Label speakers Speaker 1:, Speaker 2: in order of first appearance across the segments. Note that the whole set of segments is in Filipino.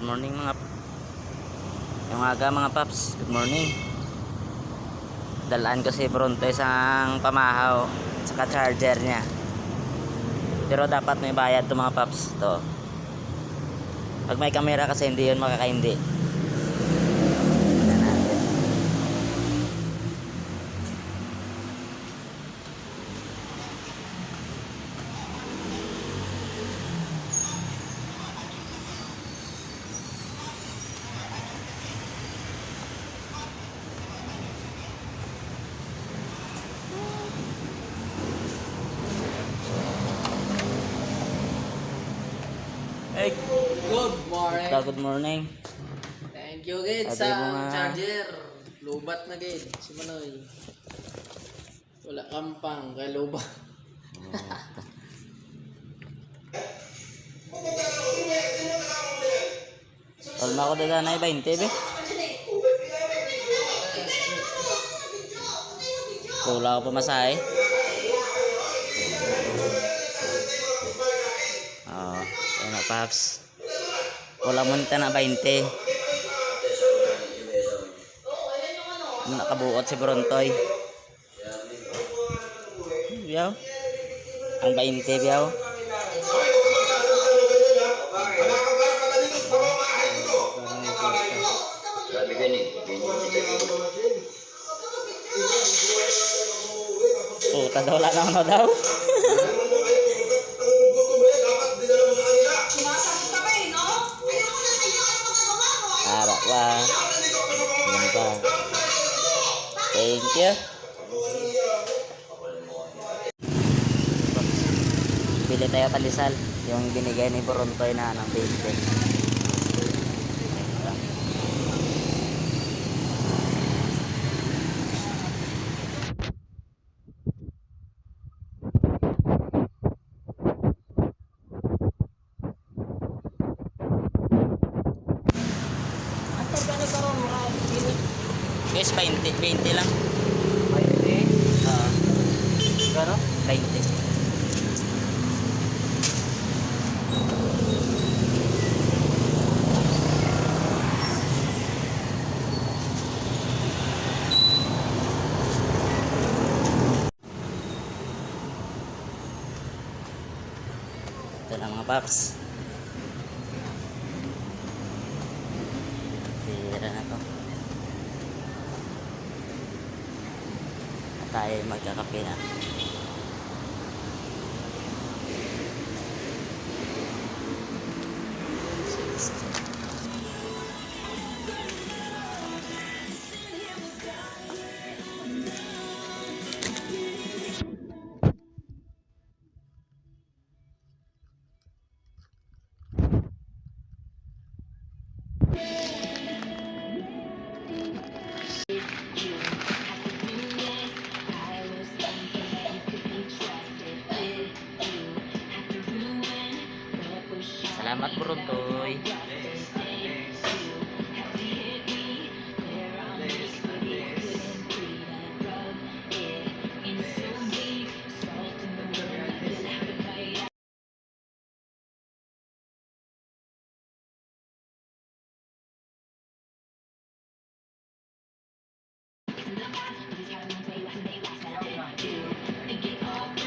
Speaker 1: Good morning yung aga mga paps. Good morning. Dalaan ko si Bronto isang pamahaw saka charger niya. Pero dapat may bayad to mga paps to. Pag may camera kasi hindi yun makakaindi. Hey,
Speaker 2: Good morning.
Speaker 1: good morning.
Speaker 2: Thank you, Gid,
Speaker 1: Sabi
Speaker 2: sa
Speaker 1: mo nga.
Speaker 2: charger. Lubat na, Gid. Si Manoy. Wala kampang, kay lubat.
Speaker 1: Olma ko dada na 20 be. Kulang ko pamasahe. Ayun na paps. Kulang mo nita na 20. Nakabuot si Brontoy. Biyaw. Ang 20 biyaw.
Speaker 3: Sabi ko ni,
Speaker 1: Puta daw, wala naman na daw. Harap pa. Yan pa. Thank you. Bili tayo talisal. Yung binigay ni Brontoy na ng 20. Guys, 20 lang.
Speaker 2: 20? Gano?
Speaker 1: 20. Ito na mga paps. Tira na to. At tayo magkakape na. Salamat Brontoy.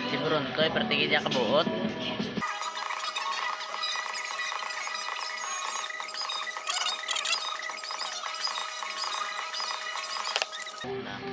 Speaker 1: Si Brontoy pertigid niya kabuot. Lang,